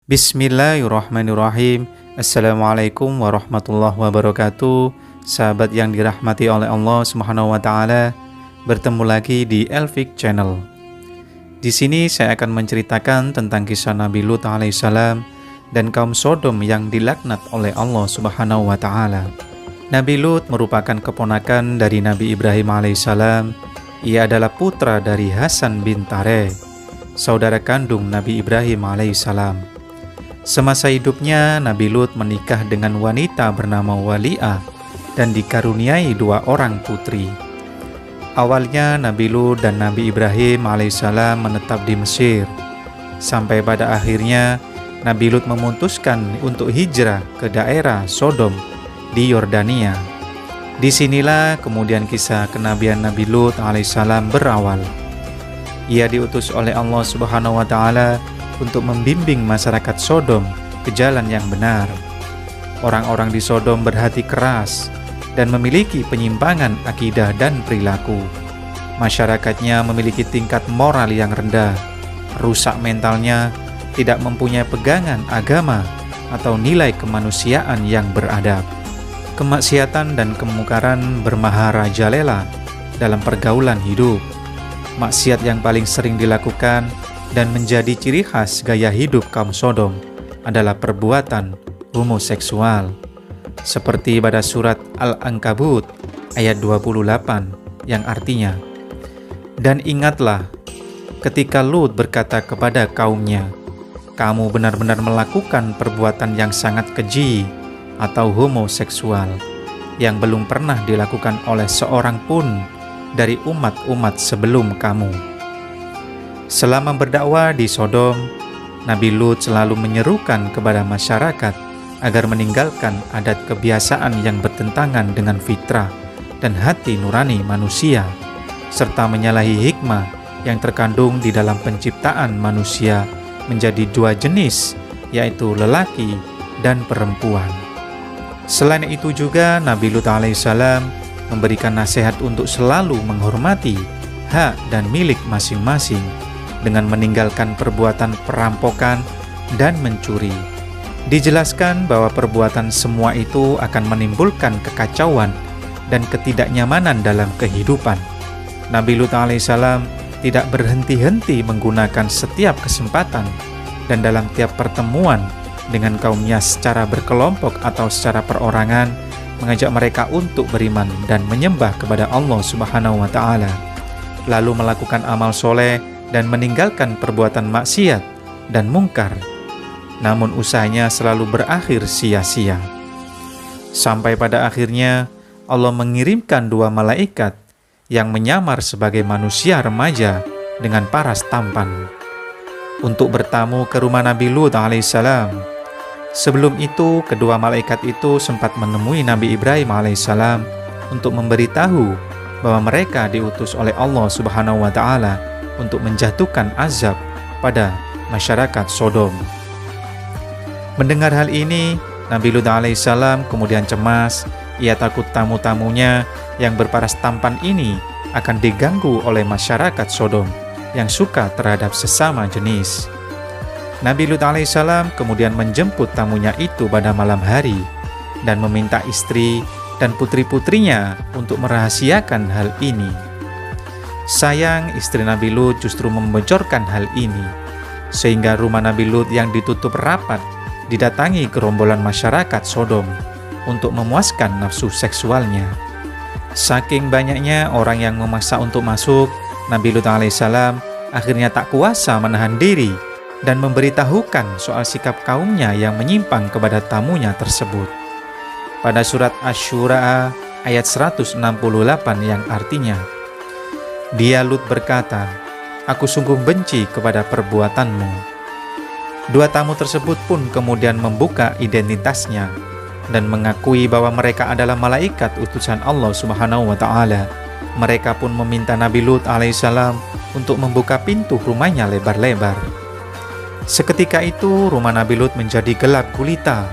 Bismillahirrahmanirrahim. Assalamualaikum warahmatullahi wabarakatuh. Sahabat yang dirahmati oleh Allah Subhanahu wa taala, bertemu lagi di Elfik Channel. Di sini saya akan menceritakan tentang kisah Nabi Lut alaihissalam dan kaum Sodom yang dilaknat oleh Allah Subhanahu wa taala. Nabi Lut merupakan keponakan dari Nabi Ibrahim alaihissalam. Ia adalah putra dari Hasan bin Tareh, saudara kandung Nabi Ibrahim alaihissalam. Semasa hidupnya, Nabi Lut menikah dengan wanita bernama Wali'ah dan dikaruniai 2 orang putri. Awalnya Nabi Lut dan Nabi Ibrahim alaihissalam menetap di Mesir. Sampai pada akhirnya Nabi Lut memutuskan untuk hijrah ke daerah Sodom di Yordania. Disinilah kemudian kisah kenabian Nabi Lut alaihissalam berawal. Ia diutus oleh Allah Subhanahu wa taala untuk membimbing masyarakat Sodom ke jalan yang benar. Orang-orang di Sodom berhati keras dan memiliki penyimpangan akidah dan perilaku. Masyarakatnya memiliki tingkat moral yang rendah, rusak mentalnya, tidak mempunyai pegangan agama atau nilai kemanusiaan yang beradab. Kemaksiatan dan kemungkaran bermaharajalela dalam pergaulan hidup. Maksiat yang paling sering dilakukan dan menjadi ciri khas gaya hidup kaum Sodom adalah perbuatan homoseksual. Seperti pada surat Al-Ankabut ayat 28 yang artinya, "Dan ingatlah ketika Lut berkata kepada kaumnya, kamu benar-benar melakukan perbuatan yang sangat keji atau homoseksual yang belum pernah dilakukan oleh seorang pun dari umat-umat sebelum kamu." Selama berdakwah di Sodom, Nabi Lut selalu menyerukan kepada masyarakat agar meninggalkan adat kebiasaan yang bertentangan dengan fitrah dan hati nurani manusia, serta menyalahi hikmah yang terkandung di dalam penciptaan manusia menjadi 2 jenis, yaitu lelaki dan perempuan. Selain itu juga Nabi Lut alaihissalam memberikan nasihat untuk selalu menghormati hak dan milik masing-masing dengan meninggalkan perbuatan perampokan dan mencuri. Dijelaskan bahwa perbuatan semua itu akan menimbulkan kekacauan dan ketidaknyamanan dalam kehidupan. Nabi Lut alaihissalam tidak berhenti-henti menggunakan setiap kesempatan dan dalam tiap pertemuan dengan kaumnya secara berkelompok atau secara perorangan mengajak mereka untuk beriman dan menyembah kepada Allah Subhanahu wa taala, lalu melakukan amal soleh dan meninggalkan perbuatan maksiat dan mungkar. Namun usahanya selalu berakhir sia-sia. Sampai pada akhirnya Allah mengirimkan 2 malaikat yang menyamar sebagai manusia remaja dengan paras tampan untuk bertamu ke rumah Nabi Lut alaihissalam. Sebelum itu, kedua malaikat itu sempat menemui Nabi Ibrahim alaihissalam untuk memberitahu bahwa mereka diutus oleh Allah Subhanahu wa taala untuk menjatuhkan azab pada masyarakat Sodom. Mendengar hal ini, Nabi Lut alaihissalam kemudian cemas. Ia takut tamu-tamunya yang berparas tampan ini akan diganggu oleh masyarakat Sodom yang suka terhadap sesama jenis. Nabi Lut alaihissalam kemudian menjemput tamunya itu pada malam hari dan meminta istri dan putri-putrinya untuk merahasiakan hal ini. Sayang, istri Nabi Lut justru membocorkan hal ini, sehingga rumah Nabi Lut yang ditutup rapat didatangi gerombolan masyarakat Sodom untuk memuaskan nafsu seksualnya. Saking banyaknya orang yang memaksa untuk masuk, Nabi Lut alaihissalam akhirnya tak kuasa menahan diri dan memberitahukan soal sikap kaumnya yang menyimpang kepada tamunya tersebut. Pada surat Asy-Syu'ara ayat 168 yang artinya, dia Lut berkata, aku sungguh benci kepada perbuatanmu. 2 tamu tersebut pun kemudian membuka identitasnya dan mengakui bahwa mereka adalah malaikat utusan Allah Subhanahu wa taala. Mereka pun meminta Nabi Lut alaihissalam untuk membuka pintu rumahnya lebar-lebar. Seketika itu rumah Nabi Lut menjadi gelap gulita.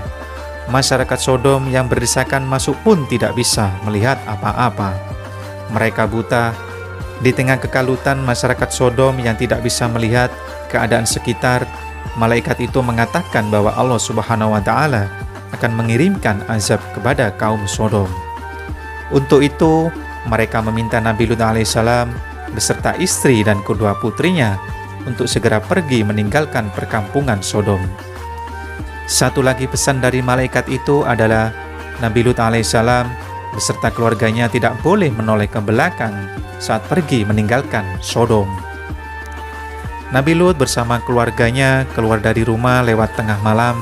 Masyarakat Sodom yang berdesakan masuk pun tidak bisa melihat apa-apa. Mereka buta. Di tengah kekalutan masyarakat Sodom yang tidak bisa melihat keadaan sekitar, malaikat itu mengatakan bahwa Allah Subhanahu wa Ta'ala akan mengirimkan azab kepada kaum Sodom. Untuk itu, mereka meminta Nabi Lut alaihissalam beserta istri dan kedua putrinya untuk segera pergi meninggalkan perkampungan Sodom. Satu lagi pesan dari malaikat itu adalah Nabi Lut alaihissalam beserta keluarganya tidak boleh menoleh ke belakang saat pergi meninggalkan Sodom. Nabi Lut bersama keluarganya keluar dari rumah lewat tengah malam.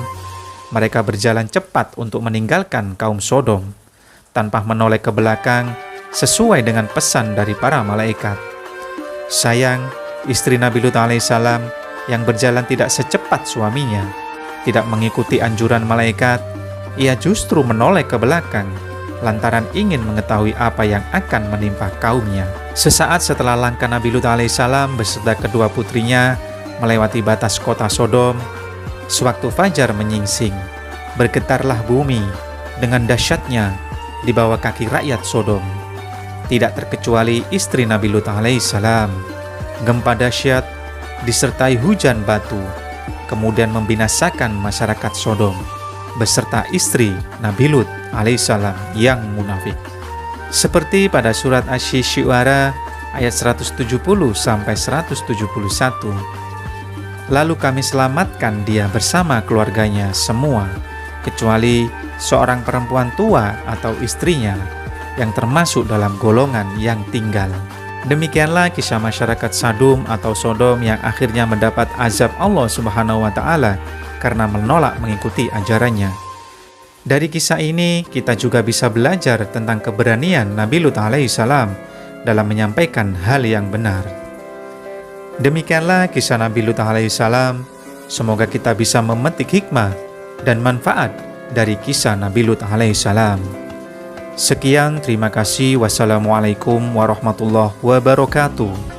Mereka berjalan cepat untuk meninggalkan kaum Sodom tanpa menoleh ke belakang sesuai dengan pesan dari para malaikat. Sayang, istri Nabi Lut alaihissalam yang berjalan tidak secepat suaminya, tidak mengikuti anjuran malaikat, ia justru menoleh ke belakang lantaran ingin mengetahui apa yang akan menimpa kaumnya. Sesaat setelah langkah Nabi Lut alaihissalam beserta kedua putrinya melewati batas kota Sodom, sewaktu fajar menyingsing, bergetarlah bumi dengan dahsyatnya di bawah kaki rakyat Sodom. Tidak terkecuali istri Nabi Lut alaihissalam. Gempa dahsyat disertai hujan batu kemudian membinasakan masyarakat Sodom beserta istri Nabi Lut alaihissalam yang munafik. Seperti pada surat Asy-Syu'ara ayat 170-171. Lalu kami selamatkan dia bersama keluarganya semua, kecuali seorang perempuan tua atau istrinya yang termasuk dalam golongan yang tinggal. Demikianlah kisah masyarakat Sadum atau Sodom yang akhirnya mendapat azab Allah Subhanahu wa Ta'ala karena menolak mengikuti ajarannya. Dari kisah ini kita juga bisa belajar tentang keberanian Nabi Lut alaihissalam dalam menyampaikan hal yang benar. Demikianlah kisah Nabi Lut alaihissalam. Semoga kita bisa memetik hikmah dan manfaat dari kisah Nabi Lut alaihissalam. Sekian, terima kasih. Wassalamualaikum warahmatullahi wabarakatuh.